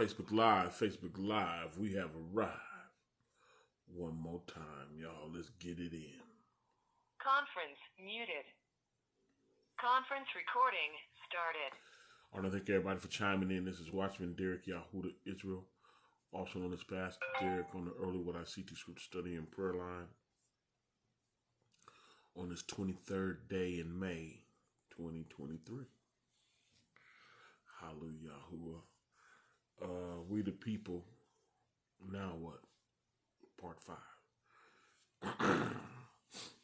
Facebook Live. We have arrived. One more time, y'all. Let's get it in. Conference muted. Conference recording started. I want to thank everybody for chiming in. This is Watchman Derrick Yisrael, also known as Pastor Derrick, on the Early What I See to Scripture Study and Prayer Line on this 23rd day in May 2023. Hallelujah. We the people, now what? Part 5.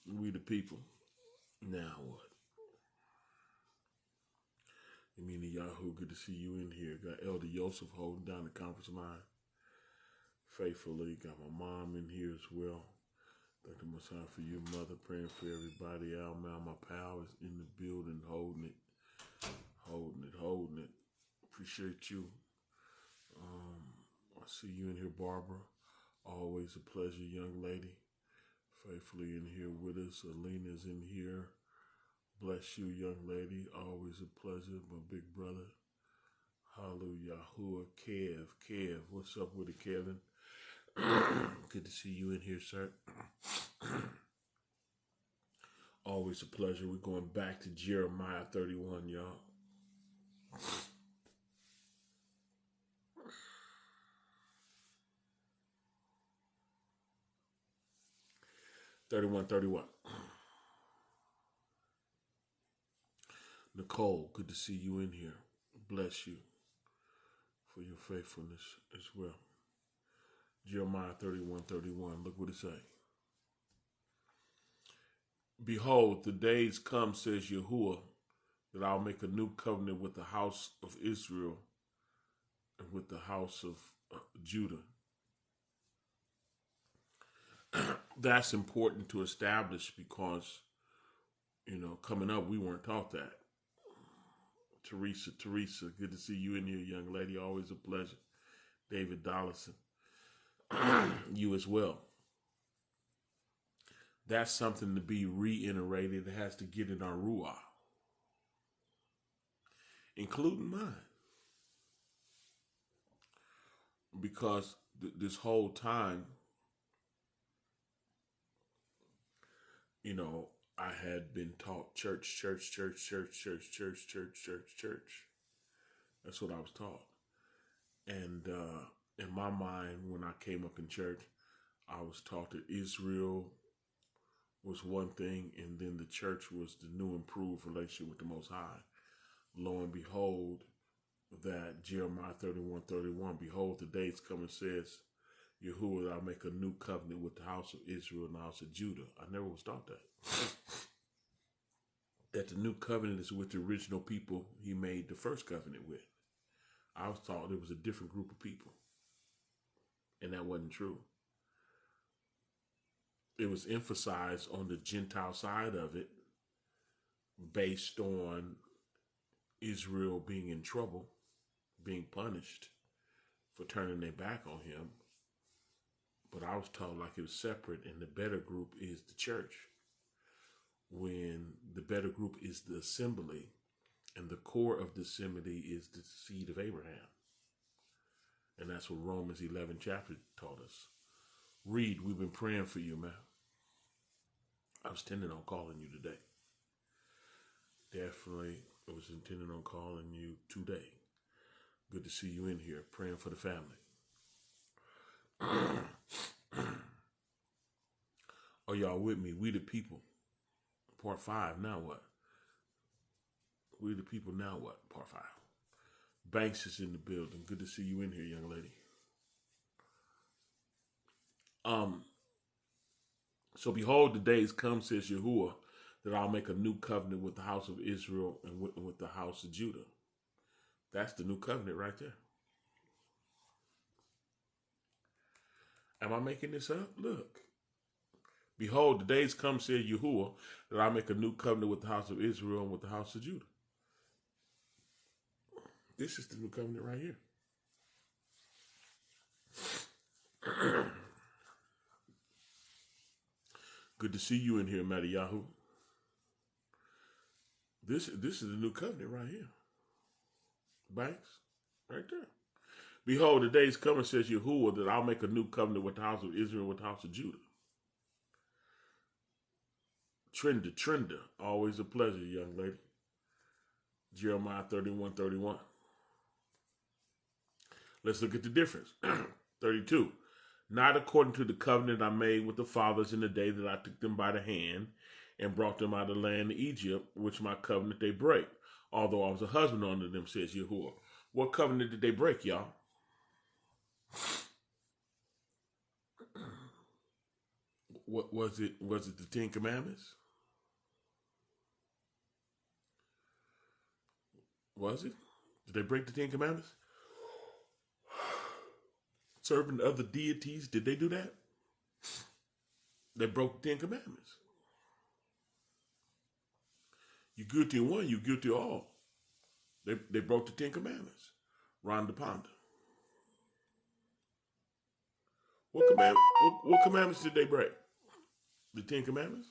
We the people, now what? Amina Yahoo, good to see you in here. Got Elder Yosef holding down the conference line faithfully. Got my mom in here as well. Thank the Messiah for you, mother. Praying for everybody. Al Mal, my pal, is in the building, holding it. Appreciate you. I see you in here, Barbara. Always a pleasure, young lady. Faithfully in here with us. Alina's in here. Bless you, young lady. Always a pleasure, my big brother. Hallelujah. Kev. What's up with it, Kevin? Good to see you in here, sir. Always a pleasure. We're going back to Jeremiah 31, y'all. 31. Nicole, good to see you in here. Bless you for your faithfulness as well. Jeremiah 31. Look what it say. Behold, the days come, says Yahuwah, that I'll make a new covenant with the house of Israel and with the house of Judah. That's important to establish because, coming up, we weren't taught that. Teresa, good to see you in here, young lady. Always a pleasure. David Dollison, you as well. That's something to be reiterated. It has to get in our ruah, including mine. Because this whole time, I had been taught church. That's what I was taught. And in my mind, when I came up in church, I was taught that Israel was one thing, and then the church was the new improved relationship with the Most High. Lo and behold, that Jeremiah 31, behold, the days coming, says Yahuwah, I'll make a new covenant with the house of Israel and the house of Judah. I never was taught that. That the new covenant is with the original people he made the first covenant with. I was taught it was a different group of people. And that wasn't true. It was emphasized on the Gentile side of it based on Israel being in trouble, being punished for turning their back on him. But I was taught like it was separate, and the better group is the church. When the better group is the assembly, and the core of the assembly is the seed of Abraham. And that's what Romans 11 chapter taught us. Reed, we've been praying for you, man. I was intending on calling you today. Definitely was intending on calling you today. Good to see you in here, praying for the family. Are y'all with me? We the people. Part 5, now what? We the people, now what? Part 5. Banks is in the building. Good to see you in here, young lady. So behold, the days come, says Yahuwah, that I'll make a new covenant with the house of Israel and with the house of Judah. That's the new covenant right there. Am I making this up? Look. Behold, the days come, says Yahuwah, that I'll make a new covenant with the house of Israel and with the house of Judah. This is the new covenant right here. Good to see you in here, Matty Yahoo. This is the new covenant right here. Banks, right there. Behold, the days coming, says Yahuwah, that I'll make a new covenant with the house of Israel and with the house of Judah. Trender. Always a pleasure, young lady. Jeremiah 31:31. Let's look at the difference. 32. Not according to the covenant I made with the fathers in the day that I took them by the hand and brought them out of the land of Egypt, which my covenant they break, although I was a husband unto them, says Yahuwah. What covenant did they break, y'all? What was it? Was it the Ten Commandments? Was it? Did they break the Ten Commandments? Serving other deities, did they do that? They broke the Ten Commandments. You guilty of one, you guilty of all. They broke the Ten Commandments. Rhonda Ponda. What commandments did they break? The Ten Commandments?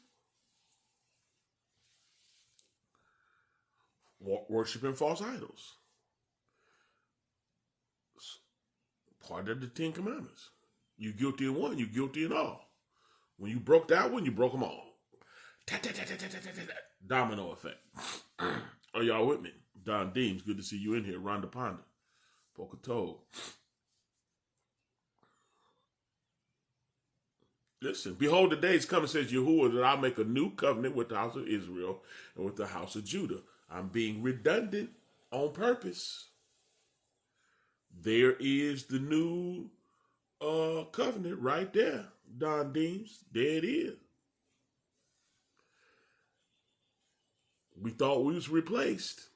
Worshipping false idols. Part of the Ten Commandments. You guilty of one, you guilty in all. When you broke that one, you broke them all. Domino effect. Are y'all with me? Don Deems, good to see you in here. Rhonda Ponda. Pocatello. Listen, behold, the days coming, says Yahuwah, that I'll make a new covenant with the house of Israel and with the house of Judah. I'm being redundant on purpose. There is the new covenant right there, Don Deems. There it is. We thought we was replaced.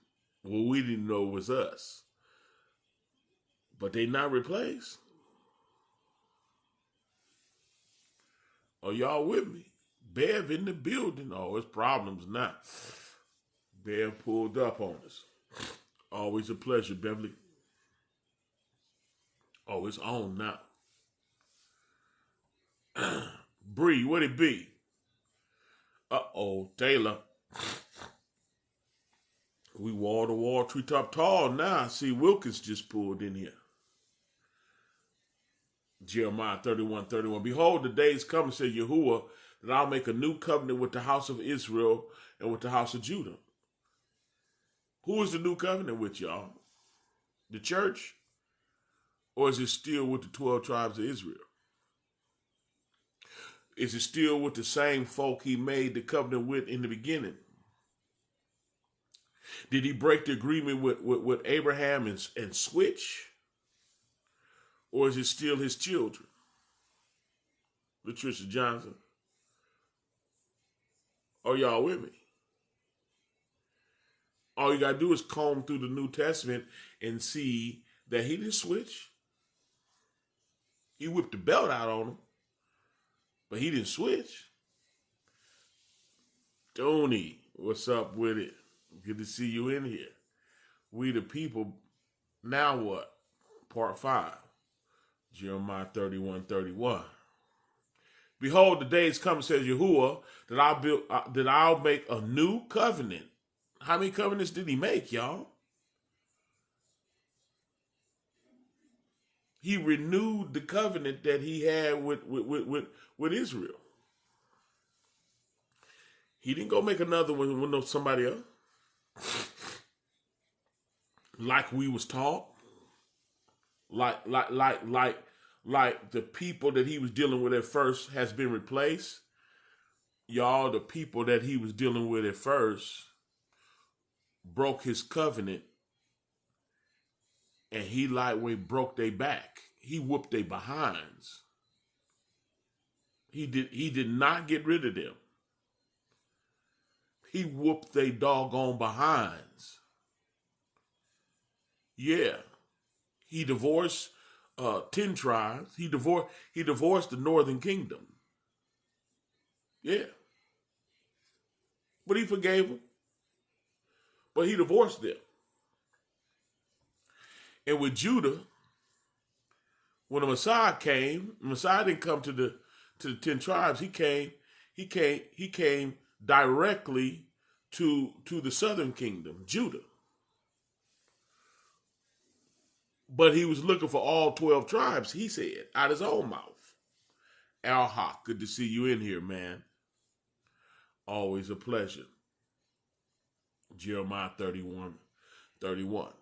Well, we didn't know it was us. But they not replaced. Are y'all with me? Bev in the building. Oh, it's problems now. Bev pulled up on us. Always a pleasure, Beverly. Oh, it's on now. Bree, what it be? Uh-oh, Taylor. We wall to wall, treetop tall now. See, Wilkins just pulled in here. Jeremiah 31:31. Behold, the days come, said Yahuwah, that I'll make a new covenant with the house of Israel and with the house of Judah. Who is the new covenant with, y'all? The church? Or is it still with the 12 tribes of Israel? Is it still with the same folk he made the covenant with in the beginning? Did he break the agreement with Abraham and switch? Or is it still his children? Latricia Johnson. Are y'all with me? All you got to do is comb through the New Testament and see that he didn't switch. He whipped the belt out on him, but he didn't switch. Tony, what's up with it? Good to see you in here. We the people. Now what? Part 5. Jeremiah 31:31. Behold, the days come, says Yahuwah, that I'll make a new covenant. How many covenants did he make, y'all? He renewed the covenant that he had with Israel. He didn't go make another one with somebody else. Like we was taught. Like the people that he was dealing with at first has been replaced. Y'all, the people that he was dealing with at first broke his covenant, and he lightweight broke their back. He whooped their behinds. He did not get rid of them. He whooped their doggone behinds. Yeah. He divorced 10 tribes. He divorced the northern kingdom. Yeah. But he forgave them. But he divorced them. And with Judah, when the Messiah came, the Messiah didn't come to the 10 tribes. He came directly to the southern kingdom, Judah. But he was looking for all 12 tribes, he said, out his own mouth. Al Haq, good to see you in here, man. Always a pleasure. Jeremiah 31:31.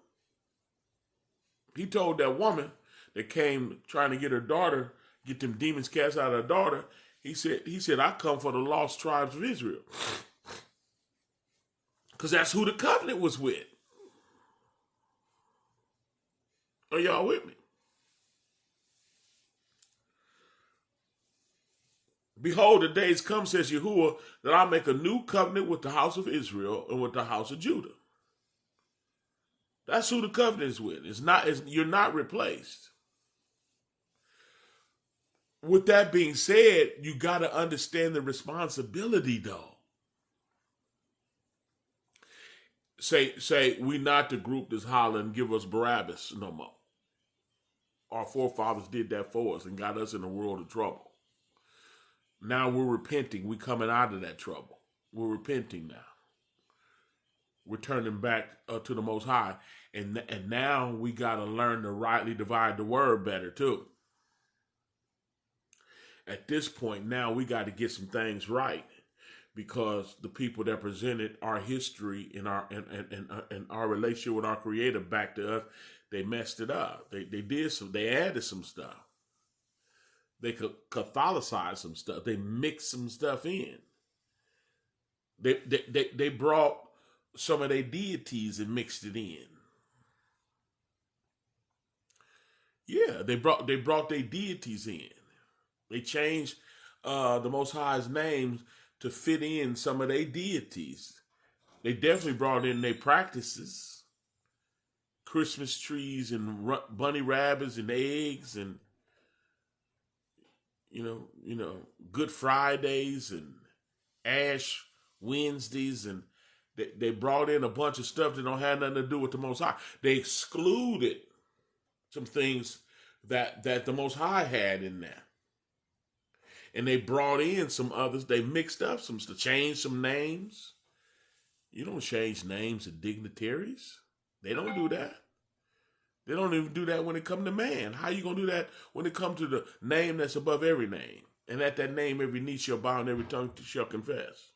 He told that woman that came trying to get her daughter, get them demons cast out of her daughter, he said, I come for the lost tribes of Israel. Because that's who the covenant was with. Are y'all with me? Behold, the days come, says Yahuwah, that I'll make a new covenant with the house of Israel and with the house of Judah. That's who the covenant is with. You're not replaced. With that being said, you got to understand the responsibility, though. Say we not the group that's hollering, give us Barabbas no more. Our forefathers did that for us and got us in a world of trouble. Now we're repenting. We're coming out of that trouble. We're repenting now. We're turning back to the Most High. And now we got to learn to rightly divide the word better, too. At this point, now we got to get some things right, because the people that presented our history and our relationship with our Creator back to us, they messed it up. They added some stuff. They could Catholicized some stuff. They mixed some stuff in. They brought some of their deities and mixed it in. Yeah, they brought their deities in. They changed the Most High's names to fit in some of their deities. They definitely brought in their practices. Christmas trees and bunny rabbits and eggs and you know, Good Fridays and Ash Wednesdays, and they brought in a bunch of stuff that don't have nothing to do with the Most High. They excluded some things that the Most High had in there. And they brought in some others. They mixed up some stuff, changed some names. You don't change names of dignitaries. They don't do that. They don't even do that when it comes to man. How you going to do that when it comes to the name that's above every name? And at that name, every knee shall bow and every tongue shall confess.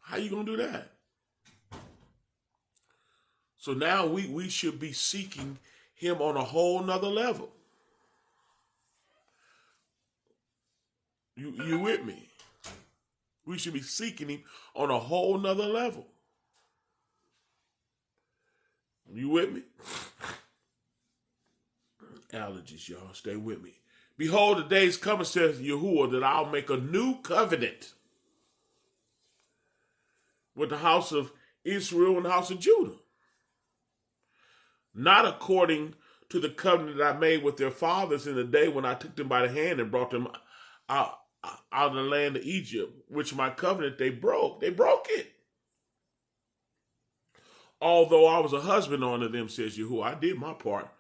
How you going to do that? So now we should be seeking him on a whole nother level. You with me? We should be seeking him on a whole nother level. You with me? Allergies, y'all. Stay with me. Behold, the days coming, says Yahuwah, that I'll make a new covenant with the house of Israel and the house of Judah. Not according to the covenant that I made with their fathers in the day when I took them by the hand and brought them out of the land of Egypt, which my covenant they broke. They broke it. Although I was a husband unto them, says Yahuwah, I did my part.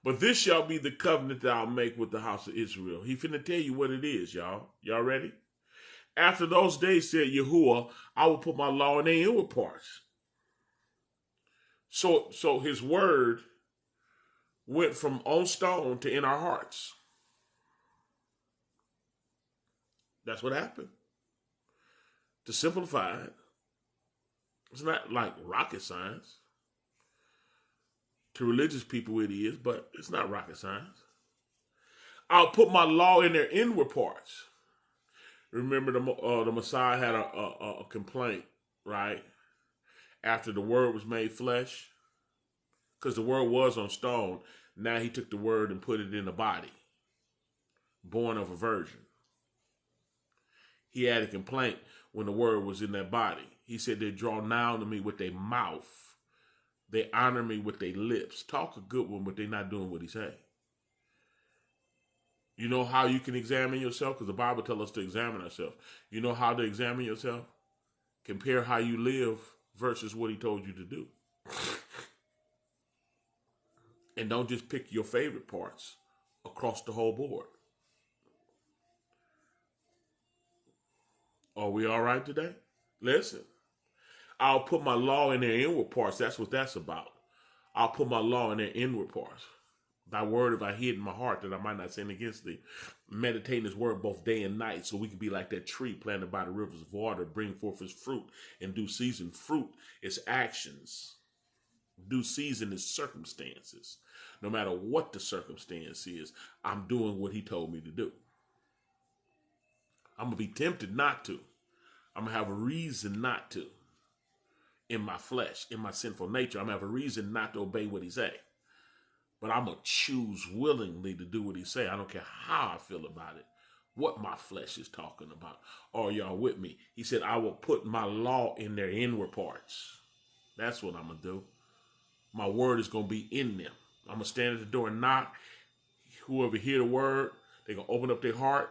But this shall be the covenant that I'll make with the house of Israel. He finna tell you what it is, y'all. Y'all ready? After those days, said Yahuwah, I will put my law in their inward parts. So his word went from on stone to in our hearts. That's what happened. To simplify it, it's not like rocket science. To religious people it is, but it's not rocket science. I'll put my law in their inward parts. Remember the Messiah had a complaint, right? After the word was made flesh. Because the word was on stone. Now he took the word and put it in a body. Born of a virgin. He had a complaint when the word was in that body. He said, they draw nigh to me with their mouth. They honor me with their lips. Talk a good one, but they're not doing what he say. You know how you can examine yourself? Because the Bible tells us to examine ourselves. You know how to examine yourself? Compare how you live versus what he told you to do. And don't just pick your favorite parts across the whole board. Are we all right today? Listen. I'll put my law in their inward parts. That's what that's about. I'll put my law in their inward parts. Thy word have I hid in my heart that I might not sin against thee. Meditating his word both day and night so we can be like that tree planted by the rivers of water, bring forth his fruit in due season. Fruit is actions. Due season is circumstances. No matter what the circumstance is, I'm doing what he told me to do. I'm going to be tempted not to. I'm going to have a reason not to. In my flesh, in my sinful nature, I'm going to have a reason not to obey what he say. But I'm going to choose willingly to do what he say. I don't care how I feel about it, what my flesh is talking about. Are y'all with me? He said, I will put my law in their inward parts. That's what I'm going to do. My word is going to be in them. I'm going to stand at the door and knock. Whoever hear the word, they're going to open up their heart.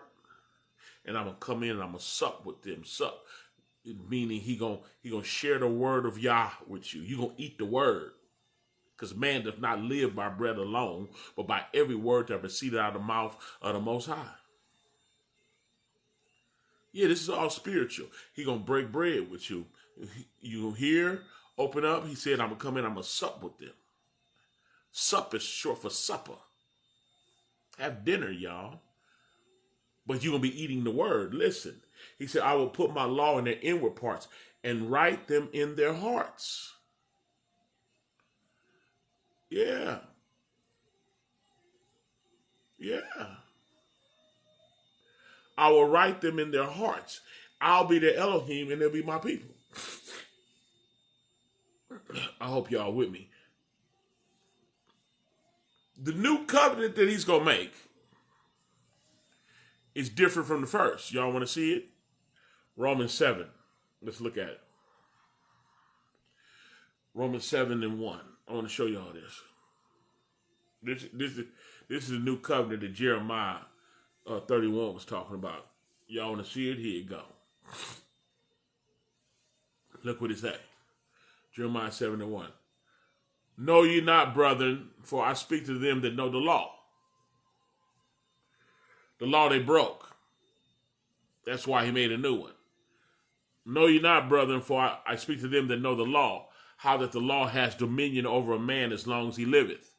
And I'm going to come in and I'm going to sup with them. Sup, meaning he gonna share the word of Yah with you. You're going to eat the word. Because man does not live by bread alone, but by every word that proceeded out of the mouth of the Most High. Yeah, this is all spiritual. He going to break bread with you. You hear, open up. He said, I'm going to come in, I'm going to sup with them. Sup is short for supper. Have dinner, y'all. But you're going to be eating the word. Listen, he said, I will put my law in their inward parts and write them in their hearts. Yeah. Yeah. I will write them in their hearts. I'll be their Elohim and they'll be my people. I hope y'all with me. The new covenant that he's going to make is different from the first. Y'all want to see it? Romans 7. Let's look at it. Romans 7 and 1. I want to show y'all this. This is the new covenant that Jeremiah 31 was talking about. Y'all want to see it? Here you go. Look what it say. Jeremiah 7 and 1. Know ye not, brethren, for I speak to them that know the law. The law they broke. That's why he made a new one. Know ye not, brethren, for I speak to them that know the law, how that the law has dominion over a man as long as he liveth.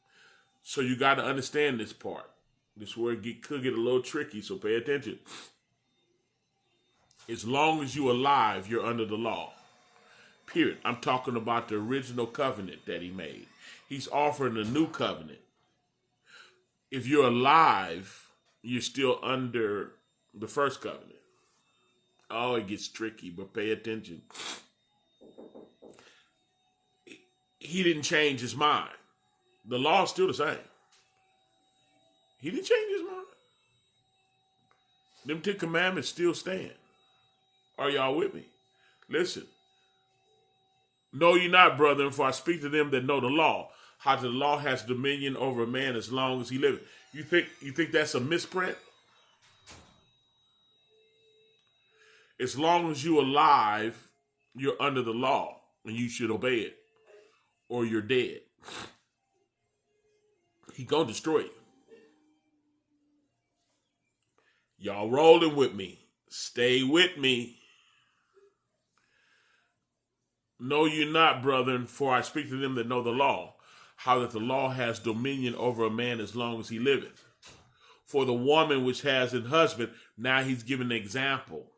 So you got to understand this part. This word could get a little tricky, so pay attention. As long as you're alive, you're under the law. Period. I'm talking about the original covenant that he made. He's offering a new covenant. If you're alive, you're still under the first covenant. Oh, it gets tricky, but pay attention. He didn't change his mind. The law is still the same. He didn't change his mind. Them 10 commandments still stand. Are y'all with me? Listen. Know ye not, brethren, for I speak to them that know the law, how the law has dominion over a man as long as he liveth. You think that's a misprint? As long as you're alive, you're under the law, and you should obey it, or you're dead. He gonna destroy you. Y'all rolling with me. Stay with me. Know you not, brethren, for I speak to them that know the law, how that the law has dominion over a man as long as he liveth. For the woman which has an husband, now he's giving an example.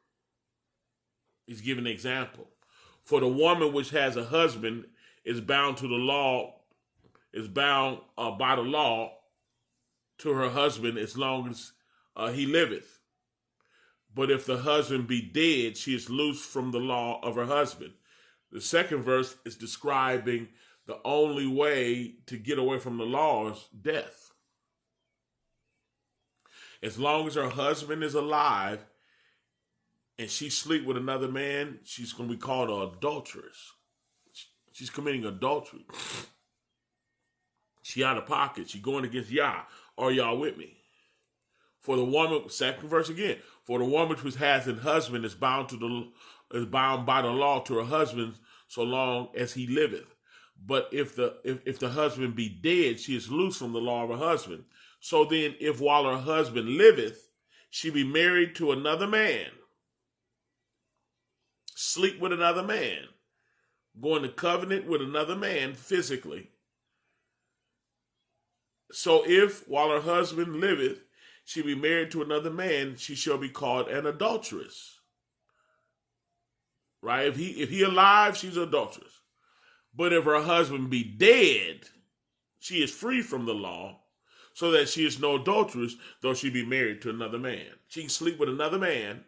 He's giving an example. For the woman which has a husband is bound to the law, is bound by the law to her husband as long as he liveth. But if the husband be dead, she is loosed from the law of her husband. The second verse is describing the only way to get away from the law is death. As long as her husband is alive and she sleep with another man, she's going to be called an adulteress. She's committing adultery. She out of pocket. She going against Yah. Are y'all with me? For the woman, second verse again. For the woman which has an husband is bound by the law to her husband so long as he liveth. But if the husband be dead, she is loose from the law of her husband. So then, if while her husband liveth, she be married to another man, sleep with another man, go into covenant with another man physically, So if, while her husband liveth, she be married to another man, she shall be called an adulteress. Right? If he alive, she's an adulteress. But if her husband be dead, she is free from the law, so that she is no adulteress, though she be married to another man. She can sleep with another man,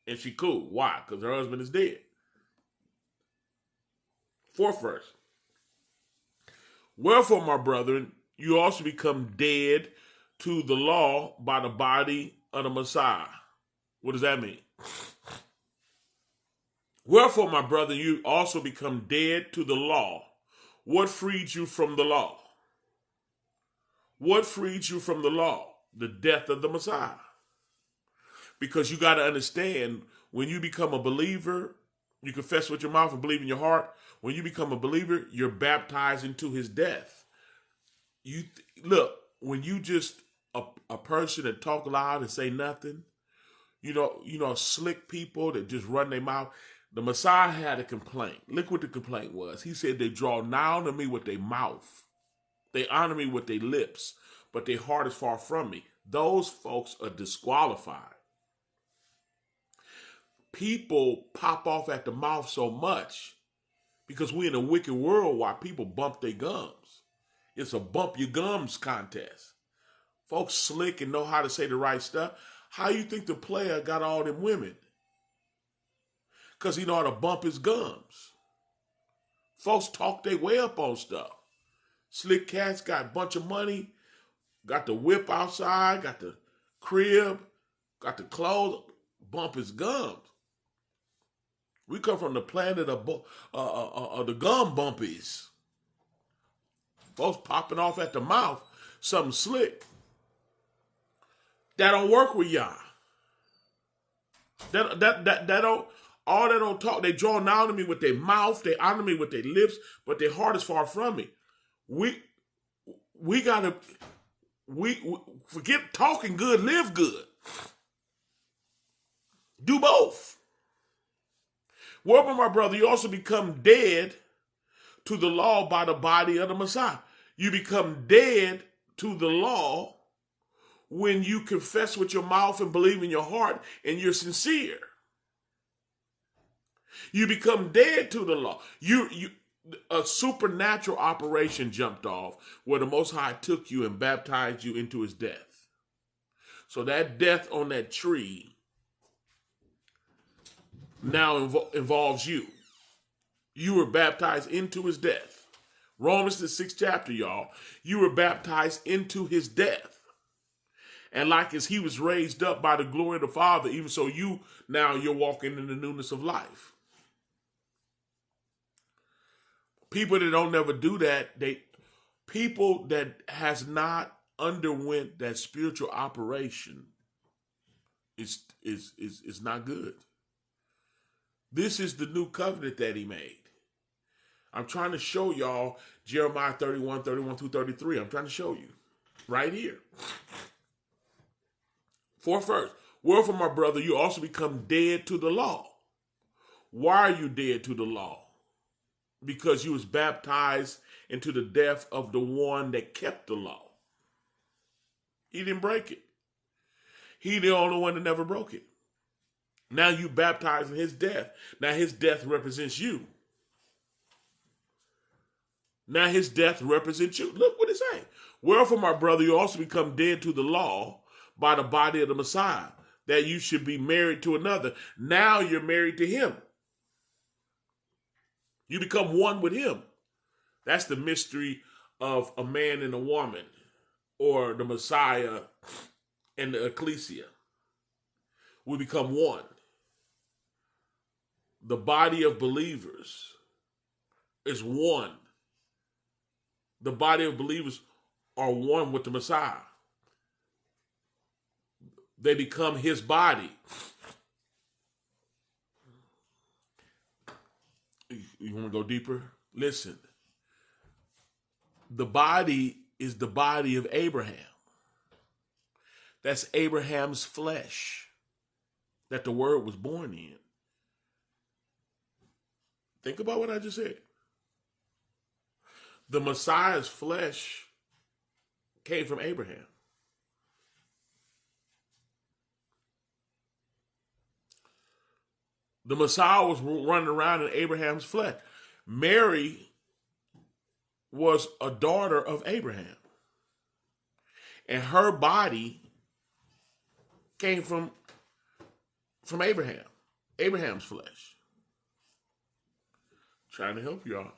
and she cool. Why? Because her husband is dead. Fourth verse. Wherefore, my brethren, you also become dead to the law by the body of the Messiah. What does that mean? Wherefore, my brother, you also become dead to the law. What freed you from the law? What freed you from the law? The death of the Messiah. Because you got to understand, when you become a believer, you confess with your mouth and believe in your heart. When you become a believer, you're baptized into his death. Look, when you just a person that talk loud and say nothing, you know, slick people that just run their mouth. The Messiah had a complaint. Look what the complaint was. He said, they draw nigh unto me with their mouth. They honor me with their lips, but their heart is far from me. Those folks are disqualified. People pop off at the mouth so much because we're in a wicked world where people bump their gums. It's a bump your gums contest. Folks slick and know how to say the right stuff. How you think the player got all them women? Because he know how to bump his gums. Folks talk their way up on stuff. Slick cats got a bunch of money, got the whip outside, got the crib, got the clothes, bump his gums. We come from the planet of the gum bumpies. Folks popping off at the mouth, something slick. That don't work with y'all. That don't. All that don't talk. They draw nigh to me with their mouth. They honor me with their lips, but their heart is far from me. We gotta forget talking good, live good. Do both. Wherefore, my brother, you also become dead to the law by the body of the Messiah. You become dead to the law when you confess with your mouth and believe in your heart and you're sincere. You become dead to the law. A supernatural operation jumped off where the Most High took you and baptized you into his death. So that death on that tree now involves you. You were baptized into his death. Romans the 6th chapter, y'all. You were baptized into his death. And like as he was raised up by the glory of the Father, even so you're walking in the newness of life. People that don't never do that, people that has not underwent that spiritual operation is not good. This is the new covenant that he made. I'm trying to show y'all Jeremiah 31 through 33. I'm trying to show you right here. Fourth verse. Wherefore, my brother, you also become dead to the law. Why are you dead to the law? Because you was baptized into the death of the one that kept the law. He didn't break it. He the only one that never broke it. Now you baptized in his death. Now his death represents you. Now his death represents you. Look what it's saying. Wherefore, my brother, you also become dead to the law by the body of the Messiah, that you should be married to another. Now you're married to him. You become one with him. That's the mystery of a man and a woman, or the Messiah and the ecclesia. We become one. The body of believers is one. The body of believers are one with the Messiah. They become his body. You want to go deeper? Listen. The body is the body of Abraham. That's Abraham's flesh that the word was born in. Think about what I just said. The Messiah's flesh came from Abraham. The Messiah was running around in Abraham's flesh. Mary was a daughter of Abraham. And her body came from Abraham, Abraham's flesh. Trying to help y'all.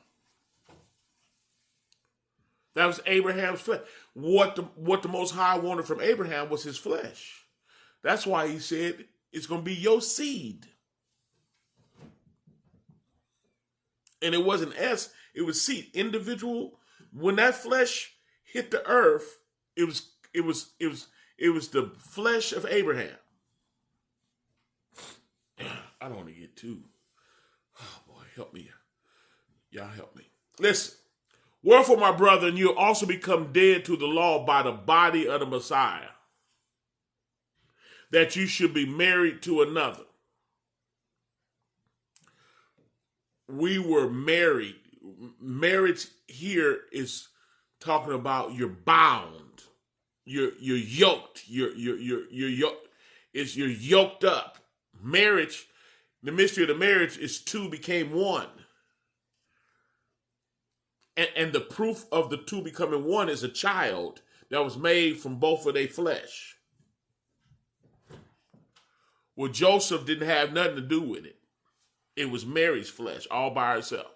That was Abraham's flesh. What the Most High wanted from Abraham was his flesh. That's why he said it's going to be your seed. And it wasn't S, it was seed. Individual. When that flesh hit the earth, it was the flesh of Abraham. I don't want to get too. Oh boy, help me. Y'all help me. Listen. Wherefore, my brethren, you also become dead to the law by the body of the Messiah, that you should be married to another. We were married. Marriage here is talking about you're bound. You're yoked. You're yoked. You're yoked up. Marriage, the mystery of the marriage is two became one. And the proof of the two becoming one is a child that was made from both of their flesh. Well, Joseph didn't have nothing to do with it. It was Mary's flesh all by herself.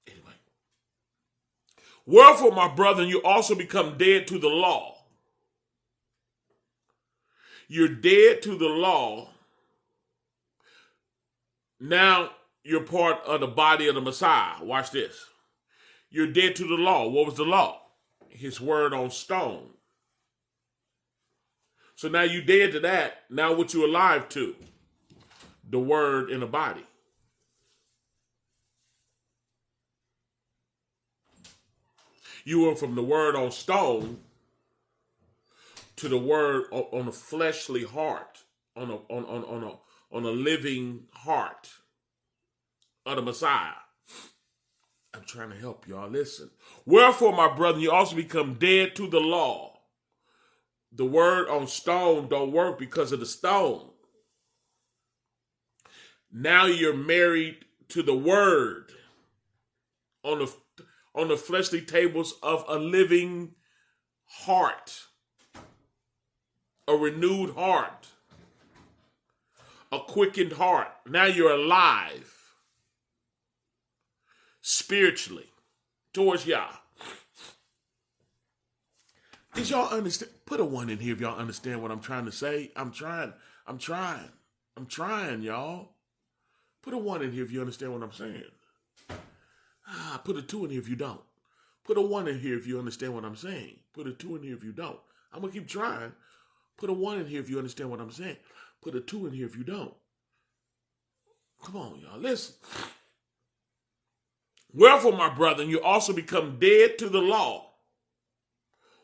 Anyway. Wherefore, my brethren, you also become dead to the law. You're dead to the law. Now you're part of the body of the Messiah. Watch this. You're dead to the law. What was the law? His word on stone. So now you're dead to that. Now what you alive to? The word in the body. You went from the word on stone to the word on a fleshly heart, on a living heart of the Messiah. I'm trying to help y'all. Listen. Wherefore, my brethren, you also become dead to the law. The word on stone don't work because of the stone. Now you're married to the word on the fleshly tables of a living heart, a renewed heart, a quickened heart. Now you're alive spiritually towards Yah. Did y'all understand? Put a 1 in here if y'all understand what I'm trying to say. I'm trying, y'all. Put a 1 in here if you understand what I'm saying. Put a 2 in here if you don't. Put a 1 in here if you understand what I'm saying. Put a 2 in here if you don't. I'm going to keep trying. Put a 1 in here if you understand what I'm saying. Put a 2 in here if you don't. Come on, y'all. Listen. Wherefore, my brethren, you also become dead to the law.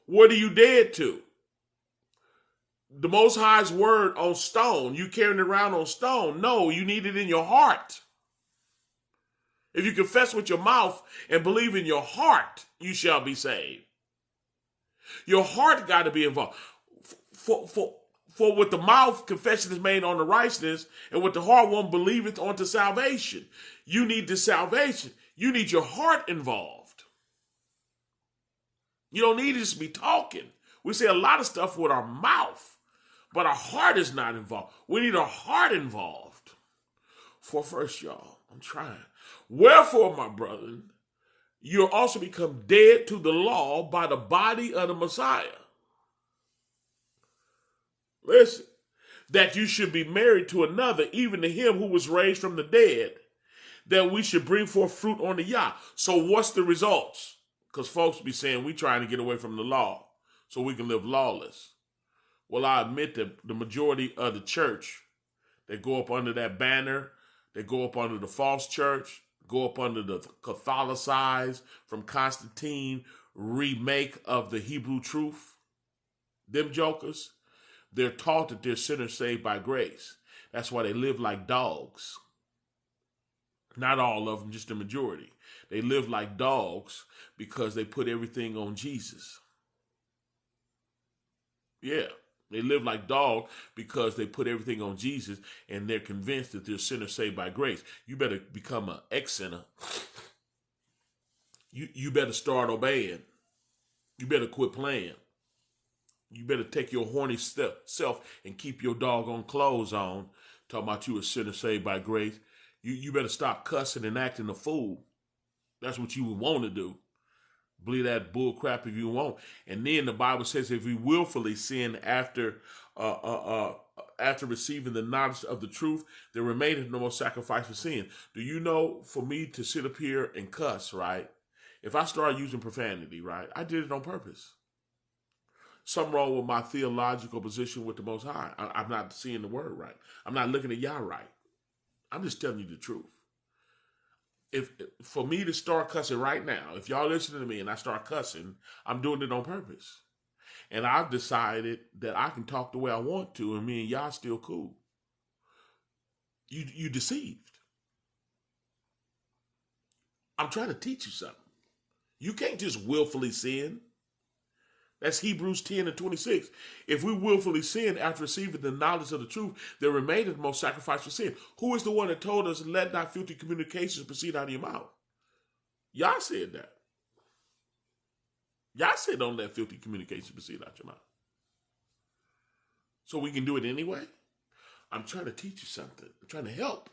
What are you dead to? The Most High's word on stone. You carrying it around on stone. No, you need it in your heart. If you confess with your mouth and believe in your heart, you shall be saved. Your heart got to be involved. For with the mouth, confession is made on the righteousness, and with the heart, one believeth unto salvation. You need the salvation. You need your heart involved. You don't need to just be talking. We say a lot of stuff with our mouth, but our heart is not involved. We need our heart involved. For first, y'all, I'm trying. Wherefore, my brethren, you also become dead to the law by the body of the Messiah. Listen, that you should be married to another, even to him who was raised from the dead, that we should bring forth fruit on the Yah. So what's the results? Because folks be saying we trying to get away from the law so we can live lawless. Well, I admit that the majority of the church, they go up under that banner, they go up under the false church, go up under the Catholicized from Constantine remake of the Hebrew truth. Them jokers, they're taught that they're sinners saved by grace. That's why they live like dogs. Not all of them, just the majority. They live like dogs because they put everything on Jesus. Yeah. They live like dogs because they put everything on Jesus and they're convinced that they're sinners saved by grace. You better become an ex-sinner. You better start obeying. You better quit playing. You better take your horny self and keep your doggone clothes on. Talking about you a sinner saved by grace. You better stop cussing and acting a fool. That's what you would want to do. Believe that bull crap if you want. And then the Bible says if we willfully sin after receiving the knowledge of the truth, there remaineth no more sacrifice for sin. Do you know, for me to sit up here and cuss, right? If I start using profanity, right, I did it on purpose. Something wrong with my theological position with the Most High. I'm not seeing the word right. I'm not looking at y'all right. I'm just telling you the truth. If for me to start cussing right now, if y'all listening to me and I start cussing, I'm doing it on purpose. And I've decided that I can talk the way I want to and me and y'all still cool. You deceived. I'm trying to teach you something. You can't just willfully sin. That's Hebrews 10:26. If we willfully sin after receiving the knowledge of the truth, there remaineth no sacrifice for sin. Who is the one that told us, let not filthy communications proceed out of your mouth? Y'all said that. Y'all said don't let filthy communications proceed out your mouth. So we can do it anyway? I'm trying to teach you something. I'm trying to help.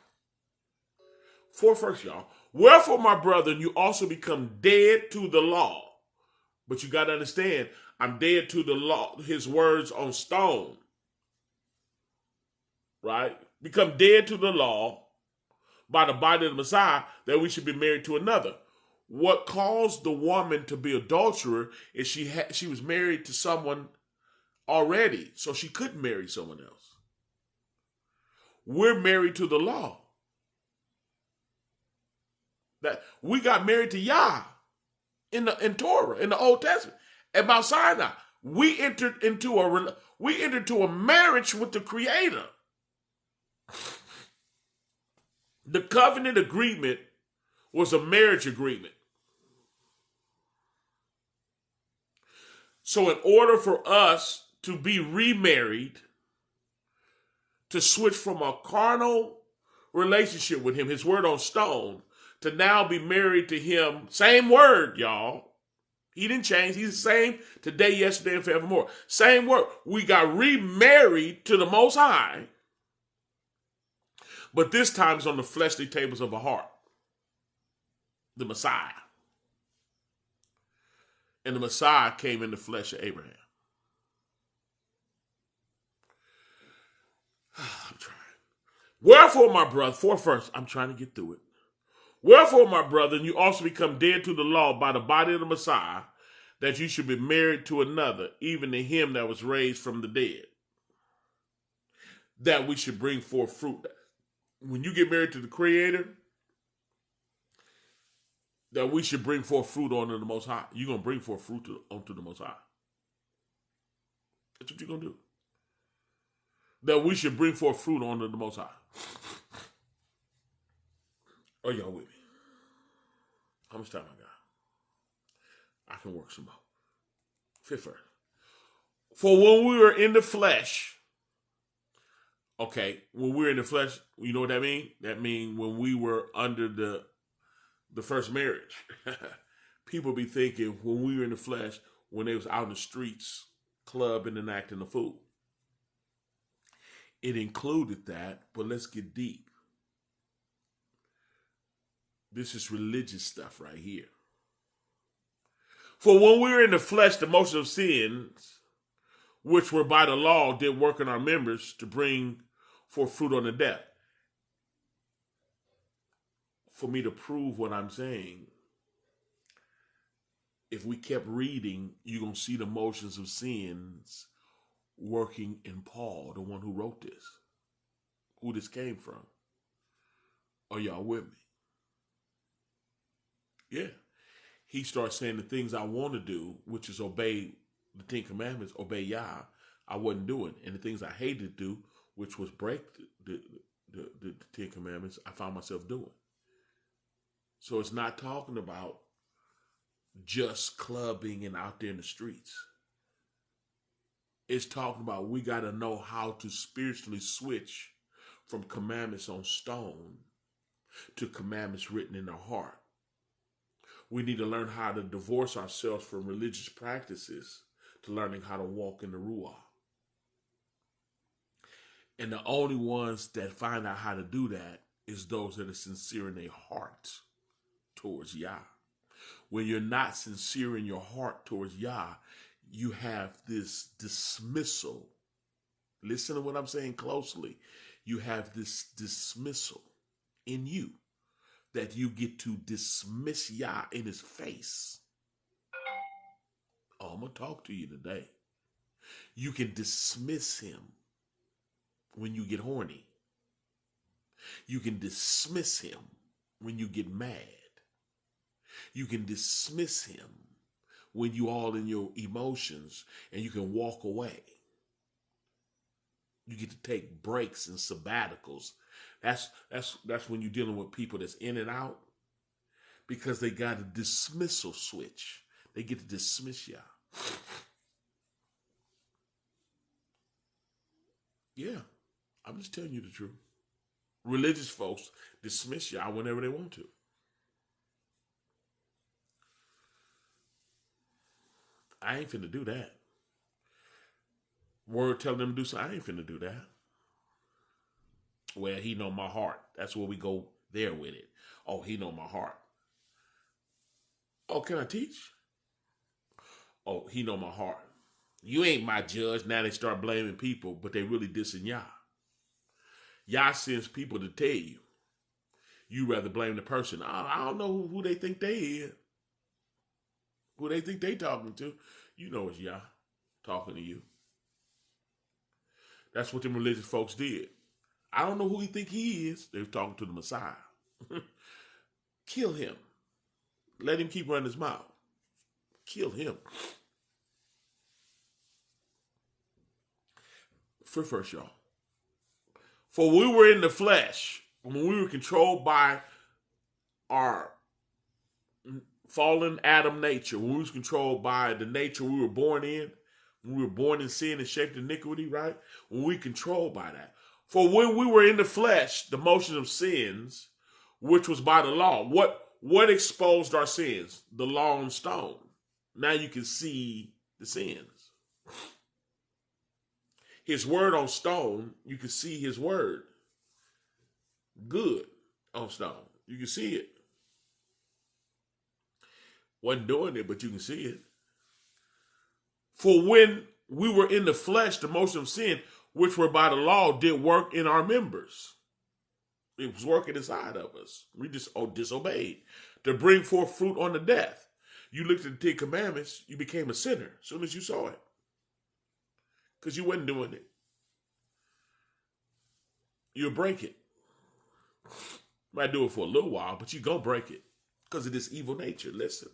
4 verse, y'all. Wherefore, my brethren, you also become dead to the law. But you got to understand, I'm dead to the law, his words on stone. Right? Become dead to the law by the body of the Messiah, that we should be married to another. What caused the woman to be adulterer is she was married to someone already, so she couldn't marry someone else. We're married to the law. That we got married to Yah in Torah, in the Old Testament, at Mount Sinai. We entered into a marriage with the Creator. The covenant agreement was a marriage agreement. So in order for us to be remarried, to switch from a carnal relationship with him, his word on stone, to now be married to him, same word, y'all. He didn't change. He's the same today, yesterday, and forevermore. Same word. We got remarried to the Most High, but this time it's on the fleshly tables of a heart. The Messiah. And the Messiah came in the flesh of Abraham. I'm trying. Wherefore, my brother, 4 verse, I'm trying to get through it. Wherefore, my brethren, you also become dead to the law by the body of the Messiah, that you should be married to another, even to him that was raised from the dead, that we should bring forth fruit. When you get married to the Creator, that we should bring forth fruit unto the Most High. You're going to bring forth fruit unto the Most High. That's what you're going to do. That we should bring forth fruit unto the Most High. Are y'all with me? How much time I got? I can work some more. 5th verse. For when we were in the flesh, okay, when we were in the flesh, you know what that means? That means when we were under the first marriage. People be thinking when we were in the flesh, when they was out in the streets, clubbing and acting a fool. It included that, but let's get deep. This is religious stuff right here. For when we were in the flesh, the motion of sins, which were by the law, did work in our members to bring forth fruit unto death. For me to prove what I'm saying, if we kept reading, you're going to see the motions of sins working in Paul, the one who wrote this, who this came from. Are y'all with me? Yeah. He starts saying the things I want to do, which is obey the 10 Commandments, obey Yah, I wasn't doing. And the things I hated to do, which was break the 10 Commandments, I found myself doing. So it's not talking about just clubbing and out there in the streets. It's talking about we got to know how to spiritually switch from commandments on stone to commandments written in our heart. We need to learn how to divorce ourselves from religious practices to learning how to walk in the Ruach. And the only ones that find out how to do that is those that are sincere in their heart towards Yah. When you're not sincere in your heart towards Yah, you have this dismissal. Listen to what I'm saying closely. You have this dismissal in you that you get to dismiss Yah in his face. Oh, I'm going to talk to you today. You can dismiss him when you get horny. You can dismiss him when you get mad. You can dismiss him when you all in your emotions and you can walk away. You get to take breaks and sabbaticals. That's when you're dealing with people that's in and out because they got a dismissal switch. They get to dismiss you. Yeah, I'm just telling you the truth. Religious folks dismiss y'all whenever they want to. I ain't finna do that. Word telling them to do something, I ain't finna do that. Well, he know my heart. That's where we go there with it. Oh, he know my heart. Oh, can I teach? Oh, he know my heart. You ain't my judge. Now they start blaming people, but they really dissing Yah. Yah sends people to tell you. You rather blame the person. I don't know who they think they is. Who they think they talking to. You know it's Yah talking to you. That's what them religious folks did. I don't know who he think he is. They were talking to the Messiah. Kill him. Let him keep running his mouth. Kill him. First, y'all. For we were in the flesh, when we were controlled by our fallen Adam nature, when we was controlled by the nature we were born in, when we were born in sin and shaped in iniquity, right? When we controlled by that. For when we were in the flesh, the motion of sins, which was by the law, what exposed our sins? The law on stone. Now you can see the sins. His word on stone, you can see his word. Good on stone. You can see it. Wasn't doing it, but you can see it. For when we were in the flesh, the motion of sin, which were by the law, did work in our members. It was working inside of us. We just disobeyed to bring forth fruit unto death. You looked at the 10 Commandments, you became a sinner as soon as you saw it. Because you wasn't doing it. You'll break it. Might do it for a little while, but you're going to break it because of this evil nature. Listen.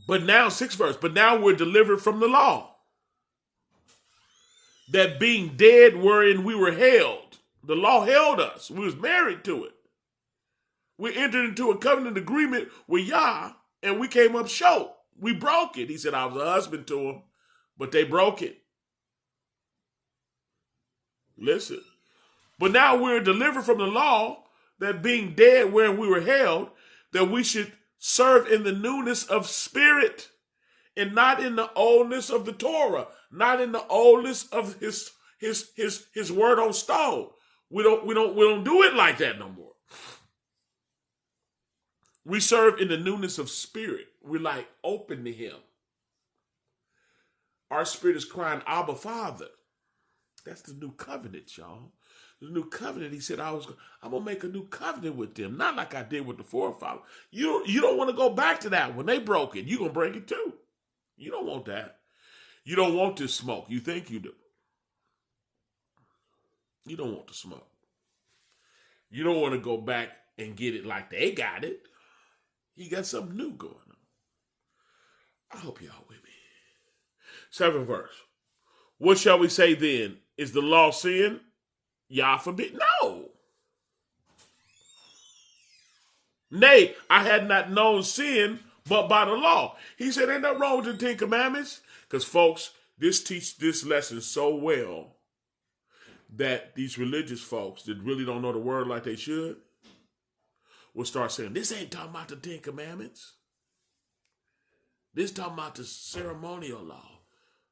But now, 6th verse, but now we're delivered from the law. That being dead wherein we were held. The law held us. We was married to it. We entered into a covenant agreement with Yah, and we came up short. We broke it. He said, I was a husband to him, but they broke it. Listen. But now we're delivered from the law, that being dead wherein we were held, that we should serve in the newness of spirit and not in the oldness of the Torah, not in the oldness of his word on stone. We don't do it like that no more. We serve in the newness of spirit. We're like open to him. Our spirit is crying, Abba, Father. That's the new covenant, y'all. The new covenant, he said, I'm going to make a new covenant with them. Not like I did with the forefathers. You don't want to go back to that. When they broke it, you're going to break it too. You don't want that. You don't want this smoke. You think you do. You don't want the smoke. You don't want to go back and get it like they got it. You got something new going on. I hope y'all with me. 7th verse. What shall we say then? Is the law sin? Yah forbid. No. Nay, I had not known sin but by the law. He said, ain't nothing wrong with the Ten Commandments. Because, folks, teach this lesson so well that these religious folks that really don't know the word like they should will start saying, this ain't talking about the Ten Commandments. This talking about the ceremonial law.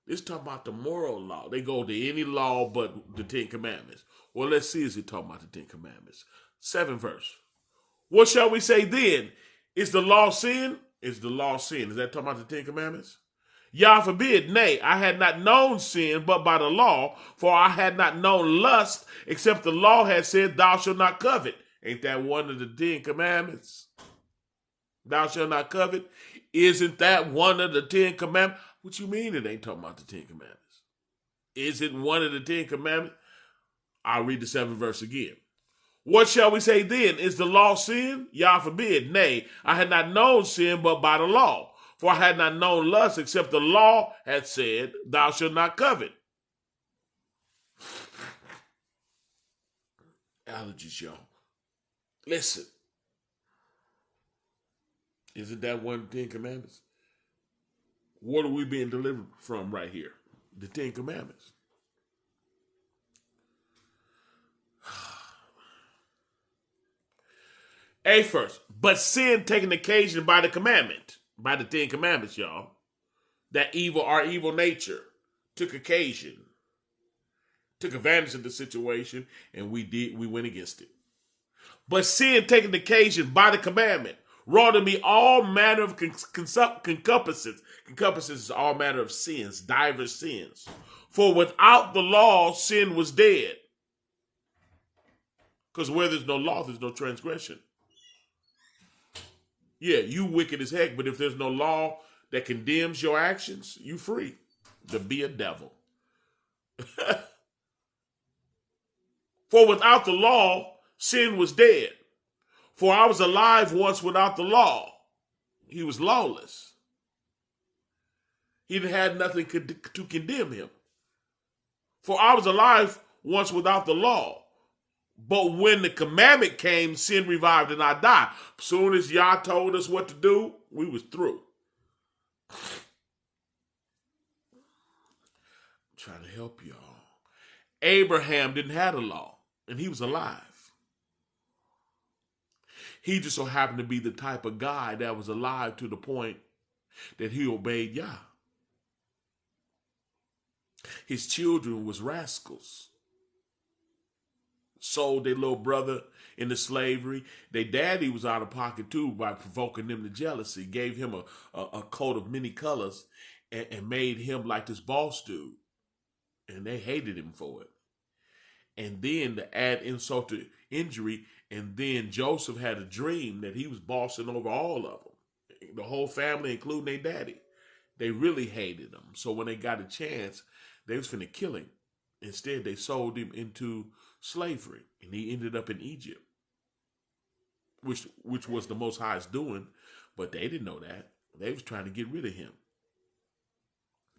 This talking about the moral law. They go to any law but the Ten Commandments. Well, let's see, is it talking about the Ten Commandments? 7th verse. What shall we say then? Is the law sin? Is the law sin? Is that talking about the Ten Commandments? Yah forbid, nay, I had not known sin but by the law, for I had not known lust, except the law had said, thou shalt not covet. Ain't that one of the Ten Commandments? Thou shalt not covet. Isn't that one of the Ten Commandments? What you mean it ain't talking about the Ten Commandments? Is it one of the Ten Commandments? I'll read the 7th verse again. What shall we say then? Is the law sin? Yah forbid. Nay, I had not known sin but by the law. For I had not known lust, except the law had said, thou shalt not covet. Allergies, y'all. Listen. Isn't that one of the Ten Commandments? What are we being delivered from right here? The Ten Commandments. A first, but sin taking occasion by the commandment, by the Ten Commandments, y'all. That our evil nature took occasion, took advantage of the situation, and we went against it. But sin taking occasion by the commandment wrought in me all manner of concupiscence. Concupiscence is all manner of sins, diverse sins. For without the law, sin was dead. Because where there's no law, there's no transgression. Yeah, you wicked as heck, but if there's no law that condemns your actions, you free to be a devil. For without the law, sin was dead. For I was alive once without the law. He was lawless. He had nothing to condemn him. For I was alive once without the law. But when the commandment came, sin revived and I died. As soon as Yah told us what to do, we was through. I'm trying to help y'all. Abraham didn't have a law, and he was alive. He just so happened to be the type of guy that was alive to the point that he obeyed Yah. His children was rascals. Sold their little brother into slavery. Their daddy was out of pocket too by provoking them to jealousy. Gave him a coat of many colors and made him like this boss dude. And they hated him for it. And then to add insult to injury, and then Joseph had a dream that he was bossing over all of them. The whole family, including their daddy. They really hated him. So when they got a chance, they was finna kill him. Instead, they sold him into slavery, and he ended up in Egypt, which was the Most High's doing, but they didn't know that. They was trying to get rid of him.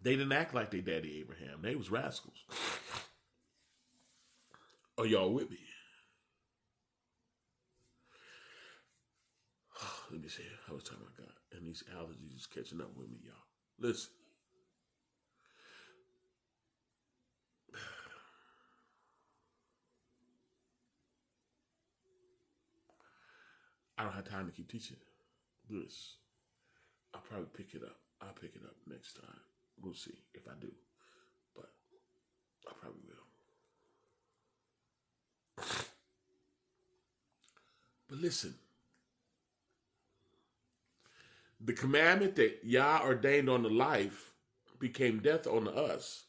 They didn't act like their daddy Abraham. They was rascals. Are y'all with me? Let me see how much time I got. And these allergies is catching up with me, y'all. Listen. I don't have time to keep teaching this. I'll probably pick it up. I'll pick it up next time. We'll see if I do. But I probably will. But listen. The commandment that Yah ordained on the life became death on us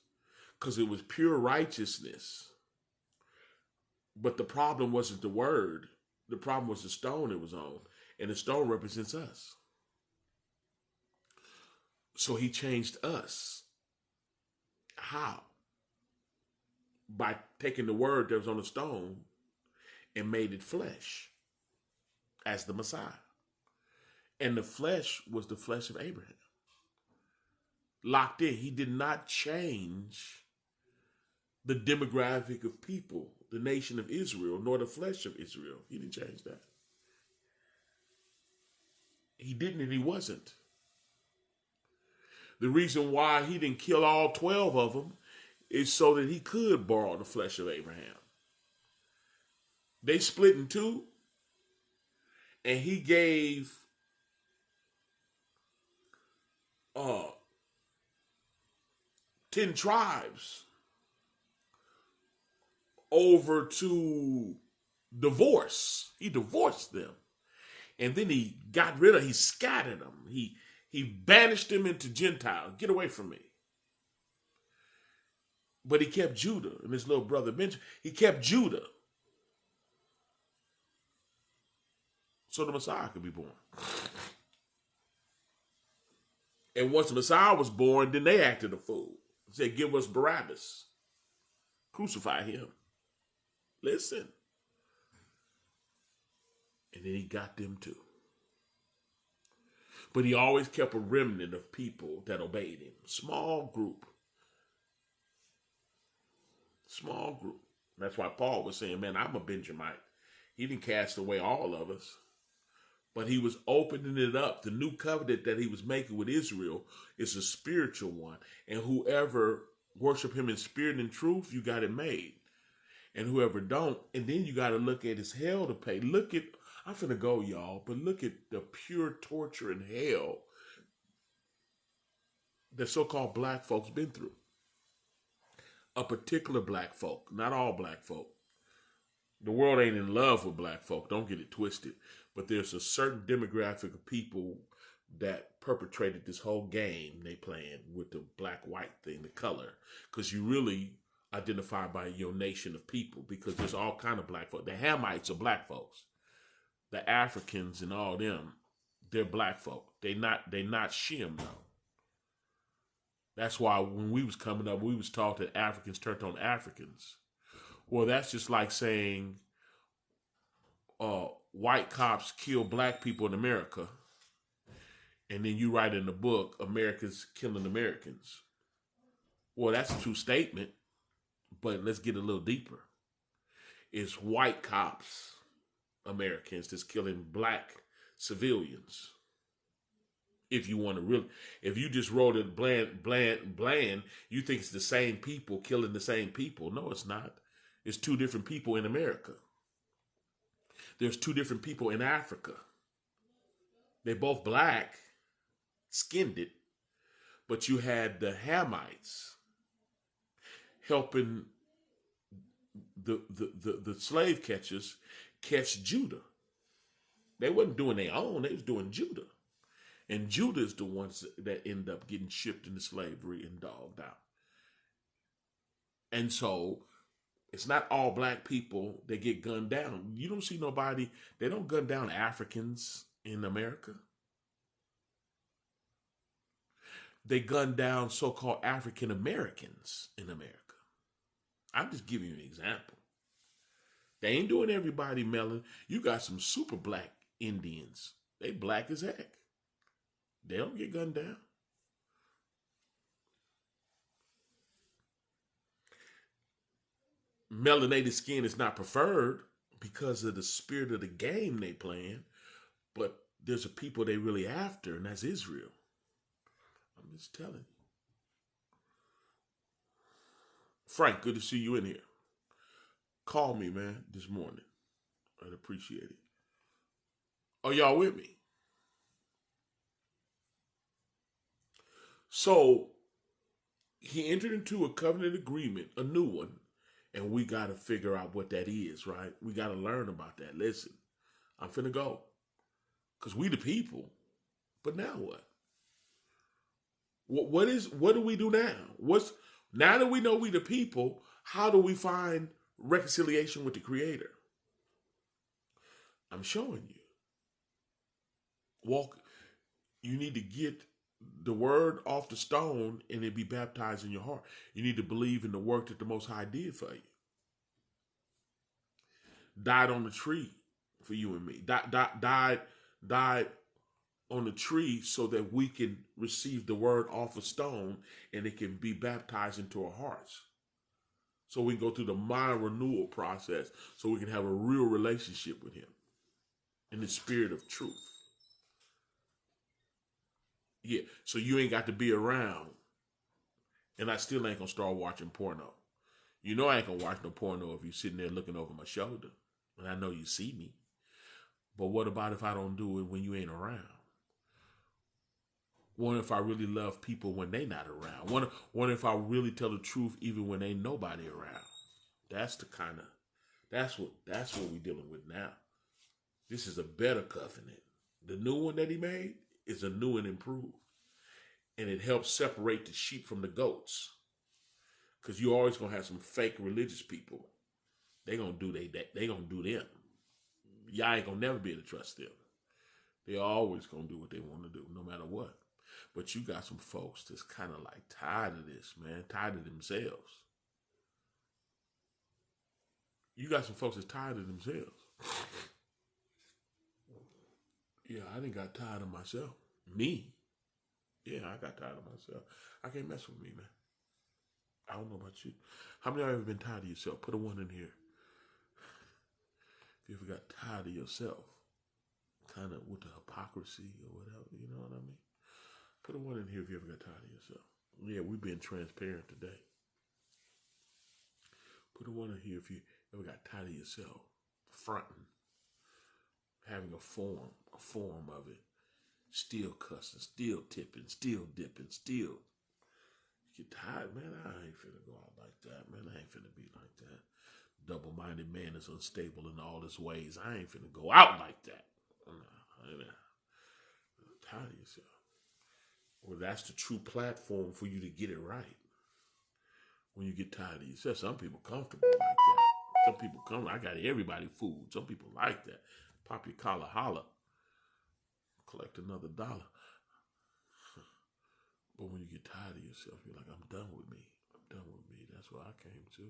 because it was pure righteousness. But the problem wasn't the word. The problem was the stone it was on. And the stone represents us. So he changed us. How? By taking the word that was on the stone and made it flesh as the Messiah. And the flesh was the flesh of Abraham. Locked in. He did not change the demographic of people, the nation of Israel, nor the flesh of Israel. He didn't change that. He didn't and he wasn't. The reason why he didn't kill all 12 of them is so that he could borrow the flesh of Abraham. They split in two, and he gave 10 tribes over to divorce. He divorced them. And then he scattered them. He banished them into Gentiles. Get away from me. But he kept Judah and his little brother Benjamin. He kept Judah so the Messiah could be born. And once the Messiah was born, then they acted a fool. They said, give us Barabbas. Crucify him. Listen. And then he got them too. But he always kept a remnant of people that obeyed him. Small group. Small group. That's why Paul was saying, man, I'm a Benjamite. He didn't cast away all of us. But he was opening it up. The new covenant that he was making with Israel is a spiritual one. And whoever worship him in spirit and truth, you got it made. And whoever don't, and then you got to look at his hell to pay. Look at, I'm finna go, y'all, but look at the pure torture and hell that so-called black folks been through. A particular black folk, not all black folk. The world ain't in love with black folk, don't get it twisted. But there's a certain demographic of people that perpetrated this whole game they playing with the black-white thing, the color. Because you really identify by your nation of people, because there's all kind of black folk. The Hamites are black folks. The Africans and all them, they're black folk. They not Shem though. That's why when we was coming up, we was taught that Africans turned on Africans. Well, that's just like saying white cops kill black people in America, and then you write in the book, America's killing Americans. Well, that's a true statement, but let's get a little deeper. It's white cops, Americans, that's killing black civilians. If you want to really, if you just wrote it bland, you think it's the same people killing the same people. No, it's not. It's two different people in America. There's two different people in Africa. They're both black, skinned it, but you had the Hamites helping the slave catchers catch Judah. They wasn't doing their own, they was doing Judah. And Judah is the ones that end up getting shipped into slavery and dogged out. And so it's not all black people that get gunned down. You don't see nobody, they don't gun down Africans in America. They gun down so-called African Americans in America. I'm just giving you an example. They ain't doing everybody melon. You got some super black Indians. They black as heck. They don't get gunned down. Melanated skin is not preferred because of the spirit of the game they playing, but there's a people they really after, and that's Israel. I'm just telling you. Frank, good to see you in here. Call me, man, this morning. I'd appreciate it. Are y'all with me? So he entered into a covenant agreement, a new one, and we got to figure out what that is, right? We got to learn about that. Listen, I'm finna go. Because we the people. But now what? What do we do now? Now that we know we the people, how do we find reconciliation with the Creator? I'm showing you. You need to get the word off the stone and it be baptized in your heart. You need to believe in the work that the Most High did for you. Died on the tree for you and me. Died on the tree so that we can receive the word off a stone and it can be baptized into our hearts. So we can go through the mind renewal process so we can have a real relationship with him in the spirit of truth. Yeah, so you ain't got to be around, and I still ain't gonna start watching porno. You know I ain't gonna watch no porno if you sitting there looking over my shoulder, and I know you see me. But what about if I don't do it when you ain't around? What if I really love people when they not around? What if I really tell the truth even when ain't nobody around? That's the kind of that's what we dealing with now. This is a better covenant. The new one that he made is a new and improved. And it helps separate the sheep from the goats. Because you always gonna have some fake religious people. They gonna do they gonna do them. Y'all ain't gonna never be able to trust them. They always gonna do what they want to do, no matter what. But you got some folks that's kind of like tired of this, man, tired of themselves. You got some folks that's tired of themselves. Yeah, I done got tired of myself. Me. Yeah, I got tired of myself. I can't mess with me, man. I don't know about you. How many of you ever been tired of yourself? Put a one in here. If you ever got tired of yourself, kind of with the hypocrisy or whatever, you know what I mean? Put a one in here if you ever got tired of yourself. Yeah, we've been transparent today. Put a one in here if you ever got tired of yourself. Fronting. Having a form of it. Still cussing, still tipping, still dipping, still. You get tired, man. I ain't finna go out like that, man. I ain't finna be like that. Double-minded man is unstable in all his ways. I ain't finna go out like that. I'm tired of yourself. Well, that's the true platform for you to get it right. When you get tired of yourself, some people comfortable like that. Some people come. I got everybody food. Some people like that. Pop your collar, holler. Collect another dollar. But when you get tired of yourself, you're like, I'm done with me. I'm done with me. That's what I came to.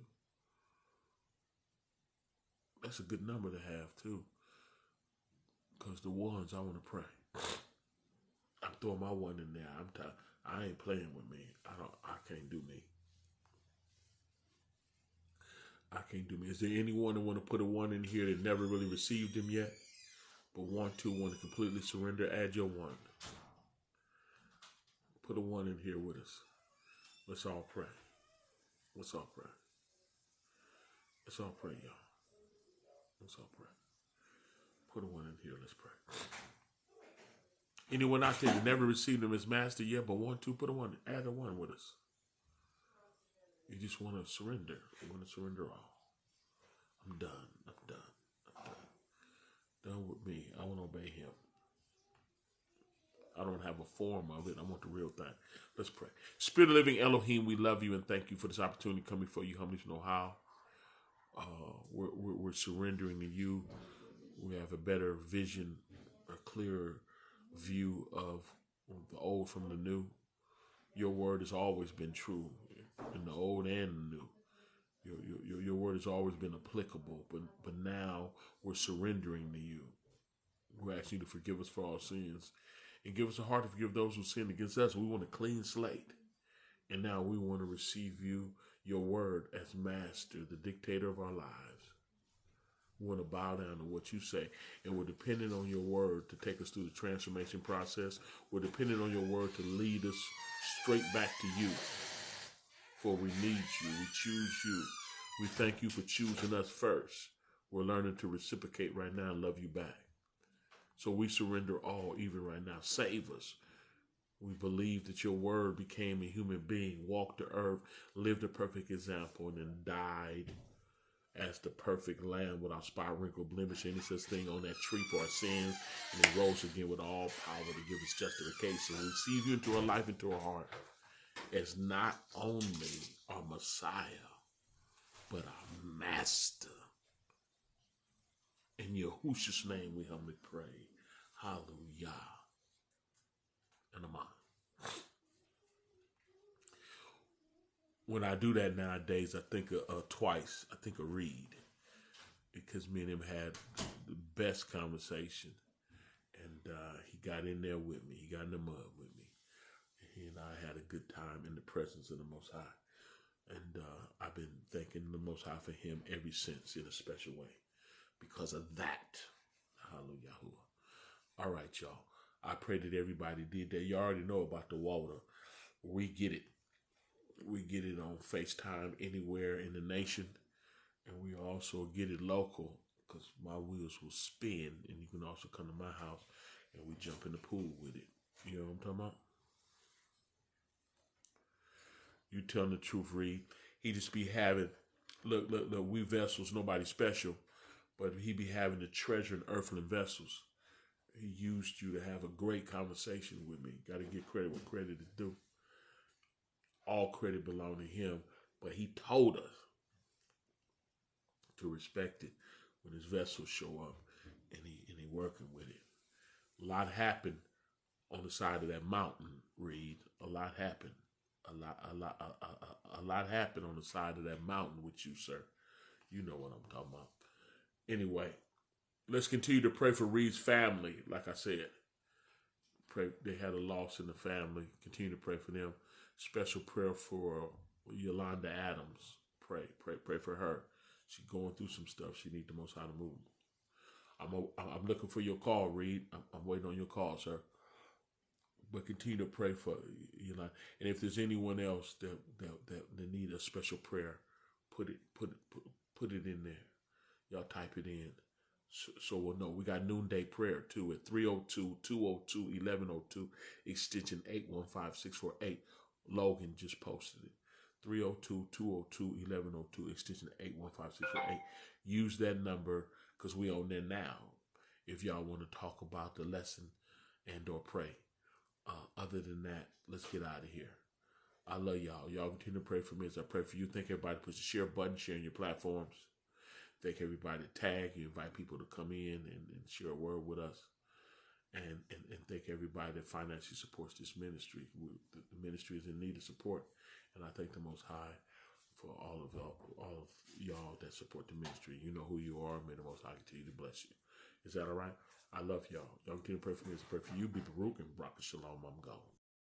That's a good number to have, too. Because the ones, I want to pray. I'm throwing my one in there. I'm tired. I ain't playing with me. I can't do me. I can't do me. Is there anyone that want to put a one in here that never really received him yet? But want to completely surrender? Add your one. Put a one in here with us. Let's all pray. Let's all pray. Let's all pray, y'all. Let's all pray. Put a one in here. Let's pray. Anyone out there that never received him as master yet, but want to, put a one. Add a one with us. You just want to surrender. You want to surrender all. I'm done. I'm done. I'm done. Done with me. I want to obey him. I don't have a form of it. I want the real thing. Let's pray. Spirit of living Elohim, we love you and thank you for this opportunity to come before you humbly to know how. We're surrendering to you. We have a better vision, a clearer view of the old from the new. Your word has always been true in the old and the new. Your word has always been applicable, but now we're surrendering to you. We're asking you to forgive us for our sins and give us a heart to forgive those who sin against us. We want a clean slate. And now we want to receive you, your word, as master, the dictator of our lives. We want to bow down to what you say. And we're dependent on your word to take us through the transformation process. We're dependent on your word to lead us straight back to you. For we need you. We choose you. We thank you for choosing us first. We're learning to reciprocate right now and love you back. So we surrender all even right now. Save us. We believe that your word became a human being, walked the earth, lived a perfect example, and then died as the perfect lamb without spot, wrinkle, blemish, any such thing on that tree for our sins, and then rose again with all power to give us justification. We receive you into our life, into our heart, as not only our Messiah, but our Master. In Yahushua's name we humbly pray. Hallelujah. And amen. When I do that nowadays, I think twice. I think of Reed. Because me and him had the best conversation. And he got in there with me. He got in the mud with me. And he and I had a good time in the presence of the Most High. And I've been thanking the Most High for him ever since in a special way. Because of that. Hallelujah. All right, y'all. I pray that everybody did that. You already know about the water. We get it. We get it on FaceTime anywhere in the nation. And we also get it local because my wheels will spin. And you can also come to my house and we jump in the pool with it. You know what I'm talking about? You telling the truth, Reed. He just be having, look, we vessels, nobody special, but he be having the treasure in earthly vessels. He used you to have a great conversation with me. Got to give credit what credit is due. All credit belong to him, but he told us to respect it when his vessels show up and he working with it. A lot happened on the side of that mountain, Reed. A lot happened. A lot happened on the side of that mountain with you, sir. You know what I'm talking about. Anyway, let's continue to pray for Reed's family. Like I said, pray they had a loss in the family. Continue to pray for them. Special prayer for Yolanda Adams. Pray for her. She's going through some stuff. She needs the Most High to move. I'm looking for your call, Reed. I'm waiting on your call, sir. But continue to pray for Yolanda. And if there's anyone else that need a special prayer, put it in there. Y'all type it in. So we'll know. We got noonday prayer too at 302-202-1102, extension 815648. Logan just posted it. 302-202-1102, extension 815648. Use that number because we on there now. If y'all want to talk about the lesson and or pray. Other than that, let's get out of here. I love y'all. Y'all continue to pray for me as I pray for you. Thank everybody push the share button, sharing your platforms. Thank everybody tag. You invite people to come in and share a word with us. And thank everybody that financially supports this ministry. The ministry is in need of support. And I thank the Most High for all of y'all that support the ministry. You know who you are. May the Most High continue to bless you. Is that all right? I love y'all. Y'all continue to pray for me as I pray for you. Be Baruch and Barak Shalom. I'm gone.